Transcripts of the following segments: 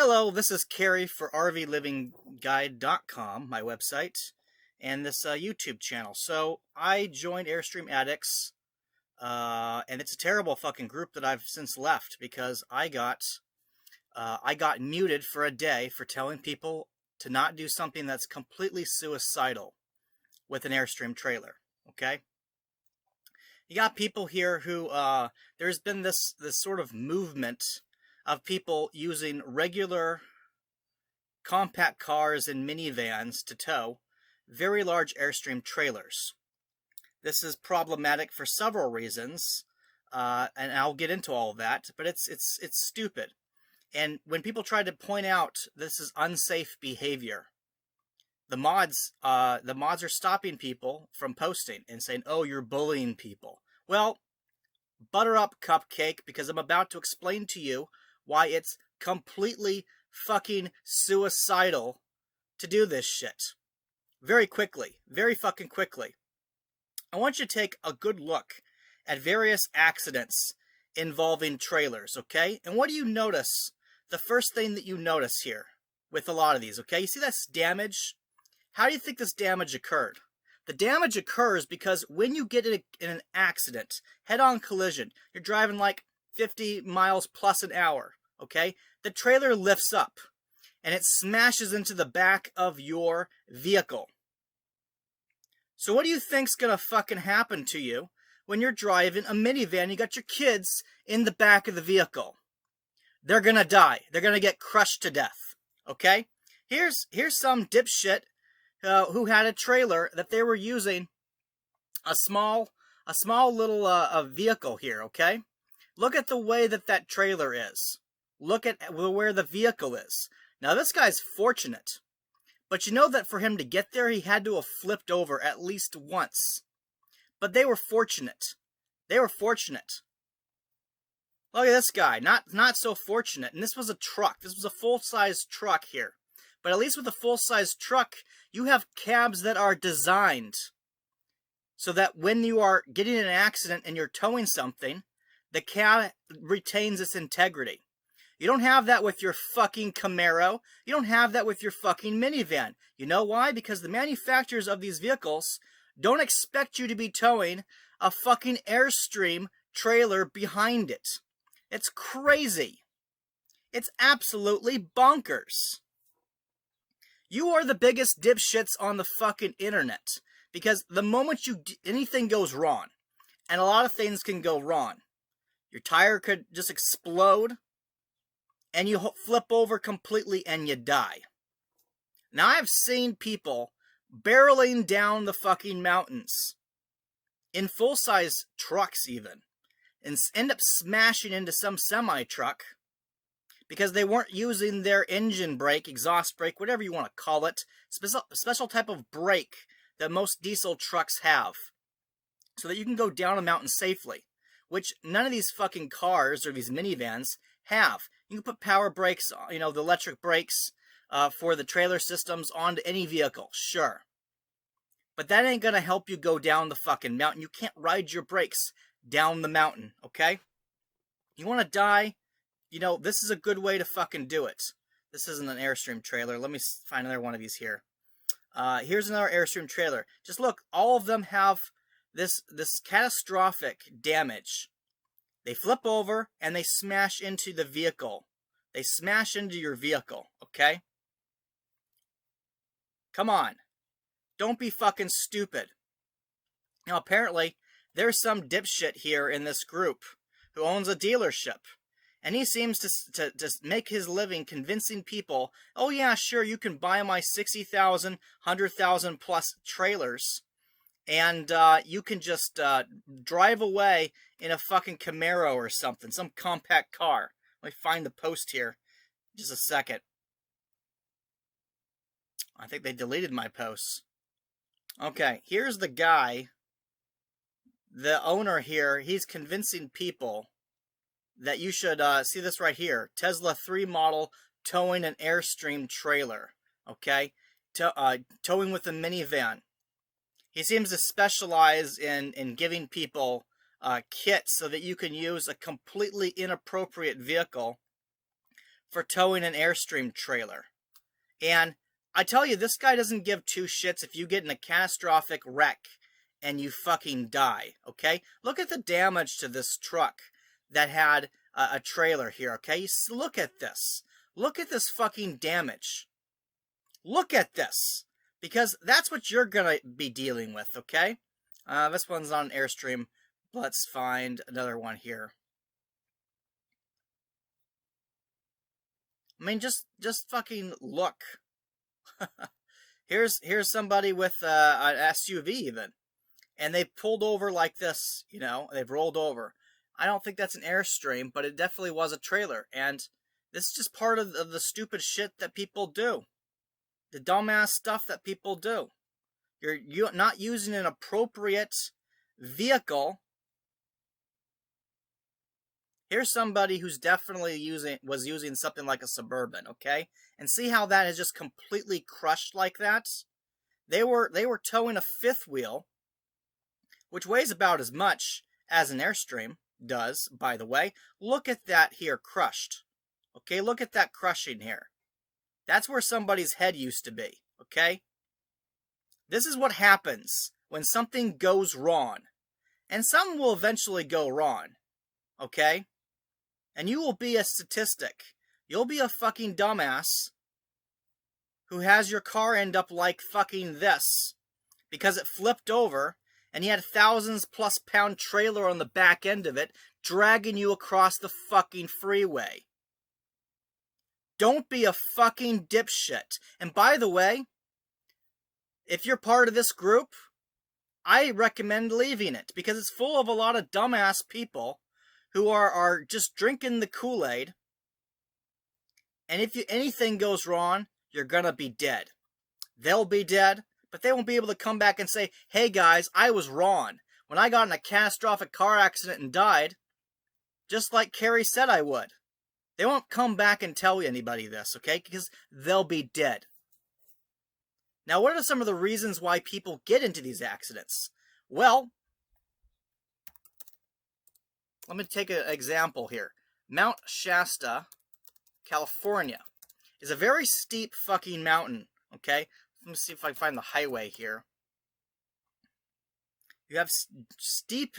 Hello, this is Carrie for RVLivingGuide.com, my website, and this YouTube channel. So I joined Airstream Addicts, and it's a terrible fucking group that I've since left because I got muted for a day for telling people to not do something that's completely suicidal with an Airstream trailer. Okay, you got people here who there's been this sort of movement of people using regular compact cars and minivans to tow very large Airstream trailers. This is problematic for several reasons, and I'll get into all of that. But it's stupid. And when people try to point out this is unsafe behavior, the mods are stopping people from posting and saying, "Oh, you're bullying people." Well, butter up, cupcake, because I'm about to explain to you why it's completely fucking suicidal to do this shit. Very quickly. Very fucking quickly. I want you to take a good look at various accidents involving trailers, okay? And what do you notice? The first thing that you notice here with a lot of these, okay? You see this damage? How do you think this damage occurred? The damage occurs because when you get in an accident, head-on collision, you're driving like 50 miles plus an hour, okay? The trailer lifts up and it smashes into the back of your vehicle. So what do you think's gonna fucking happen to you when you're driving a minivan, you got your kids in the back of the vehicle? They're gonna die. They're gonna get crushed to death, okay? Here's some dipshit who had a trailer that they were using a small little vehicle here, okay? Look at the way that trailer is. Look at where the vehicle is. Now, this guy's fortunate. But you know that for him to get there, he had to have flipped over at least once. But they were fortunate. They were fortunate. Look at this guy. Not so fortunate. And this was a truck. This was a full-size truck here. But at least with a full-size truck, you have cabs that are designed so that when you are getting in an accident and you're towing something, the cab retains its integrity. You don't have that with your fucking Camaro. You don't have that with your fucking minivan. You know why? Because the manufacturers of these vehicles don't expect you to be towing a fucking Airstream trailer behind it. It's crazy. It's absolutely bonkers. You are the biggest dipshits on the fucking internet. Because the moment anything goes wrong, and a lot of things can go wrong, your tire could just explode, and you flip over completely and you die. Now, I've seen people barreling down the fucking mountains in full-size trucks even, and end up smashing into some semi-truck because they weren't using their engine brake, exhaust brake, whatever you want to call it, special type of brake that most diesel trucks have, so that you can go down a mountain safely, which none of these fucking cars or these minivans have. You can put power brakes, the electric brakes for the trailer systems onto any vehicle, sure. But that ain't gonna help you go down the fucking mountain. You can't ride your brakes down the mountain, okay? You wanna die? This is a good way to fucking do it. This isn't an Airstream trailer. Let me find another one of these here. Here's another Airstream trailer. Just look, all of them have this catastrophic damage. They flip over and they smash into the vehicle. They smash into your vehicle, okay? Come on. Don't be fucking stupid. Now, apparently, there's some dipshit here in this group who owns a dealership. And he seems to make his living convincing people, oh yeah, sure, you can buy my 60,000, 100,000 plus trailers, and you can just drive away in a fucking Camaro or something, some compact car. Let me find the post here. Just a second. I think they deleted my posts. Okay, here's the guy, the owner here. He's convincing people that you should see this right here. Tesla 3 model towing an Airstream trailer. Okay? Towing with a minivan. He seems to specialize in giving people kits so that you can use a completely inappropriate vehicle for towing an Airstream trailer. And I tell you, this guy doesn't give two shits if you get in a catastrophic wreck and you fucking die, okay? Look at the damage to this truck that had a trailer here, okay? Look at this. Look at this fucking damage. Look at this. Because that's what you're gonna be dealing with, okay? This one's on Airstream. Let's find another one here. I mean, just fucking look. here's somebody with an SUV even, and they pulled over like this. You know, they've rolled over. I don't think that's an Airstream, but it definitely was a trailer. And this is just part of the stupid shit that people do, the dumbass stuff that people do. You're not using an appropriate vehicle. Here's somebody who's definitely was using something like a Suburban, okay? And see how that is just completely crushed like that? They were towing a fifth wheel, which weighs about as much as an Airstream does, by the way. Look at that here crushed. Okay, look at that crushing here. That's where somebody's head used to be, okay? This is what happens when something goes wrong. And some will eventually go wrong, okay? And you will be a statistic. You'll be a fucking dumbass who has your car end up like fucking this because it flipped over and you had a thousands plus pound trailer on the back end of it dragging you across the fucking freeway. Don't be a fucking dipshit. And by the way, if you're part of this group, I recommend leaving it because it's full of a lot of dumbass people who are just drinking the Kool-Aid. And if anything goes wrong, you're gonna be dead. They'll be dead, but they won't be able to come back and say, hey guys, I was wrong. When I got in a catastrophic car accident and died, just like Carrie said I would. They won't come back and tell anybody this, okay? Because they'll be dead. Now, what are some of the reasons why people get into these accidents? Well, let me take an example here. Mount Shasta, California, is a very steep fucking mountain, okay? Let me see if I can find the highway here. You have steep,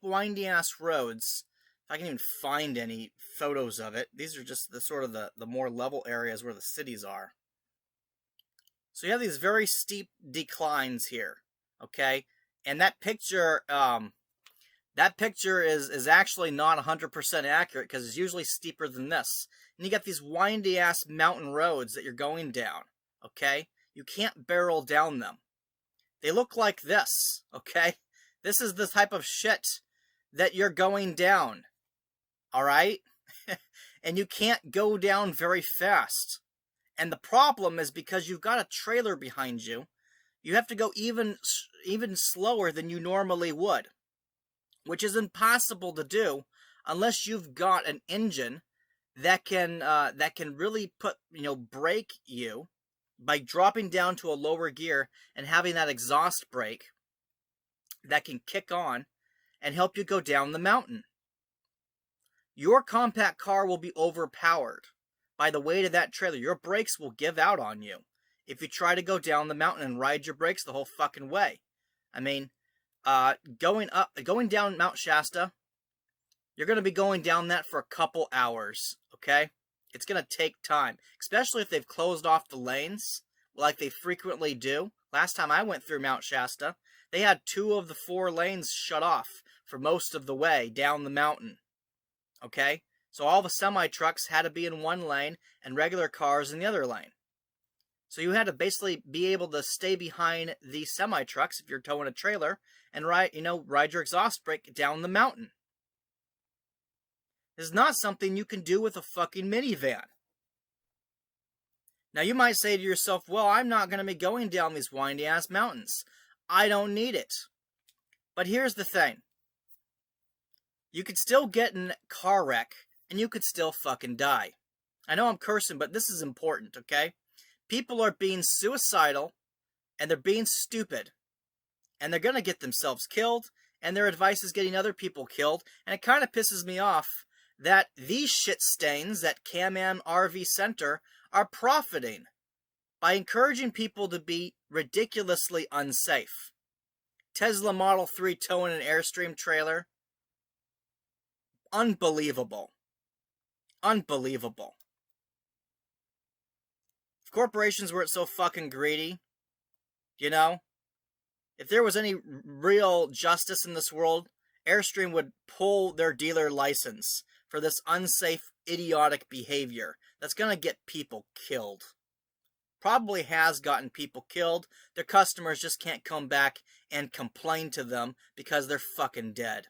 windy-ass roads. If I can even find any photos of it. These are just the sort of the more level areas where the cities are. So you have these very steep declines here, okay? And that picture is actually not 100% accurate because it's usually steeper than this. And you got these windy-ass mountain roads that you're going down, okay? You can't barrel down them. They look like this, okay? This is the type of shit that you're going down, all right? And you can't go down very fast. And the problem is because you've got a trailer behind you, you have to go even slower than you normally would, which is impossible to do unless you've got an engine that can really brake you by dropping down to a lower gear and having that exhaust brake that can kick on and help you go down the mountain. Your compact car will be overpowered by the weight of that trailer. Your brakes will give out on you if you try to go down the mountain and ride your brakes the whole fucking way. I mean, going down Mount Shasta, you're going to be going down that for a couple hours, okay? It's going to take time, especially if they've closed off the lanes like they frequently do. Last time I went through Mount Shasta, they had 2 of the 4 lanes shut off for most of the way down the mountain, okay? So all the semi-trucks had to be in one lane and regular cars in the other lane. So you had to basically be able to stay behind the semi-trucks if you're towing a trailer and ride your exhaust brake down the mountain. This is not something you can do with a fucking minivan. Now you might say to yourself, well, I'm not going to be going down these windy-ass mountains. I don't need it. But here's the thing. You could still get in a car wreck and you could still fucking die. I know I'm cursing, but this is important, okay? People are being suicidal, and they're being stupid, and they're going to get themselves killed, and their advice is getting other people killed, and it kind of pisses me off that these shit stains at Cam-Am RV Center are profiting by encouraging people to be ridiculously unsafe. Tesla Model 3 towing an Airstream trailer. Unbelievable. Unbelievable. If corporations weren't so fucking greedy, you know, if there was any real justice in this world, Airstream would pull their dealer license for this unsafe, idiotic behavior that's going to get people killed. Probably has gotten people killed. Their customers just can't come back and complain to them because they're fucking dead.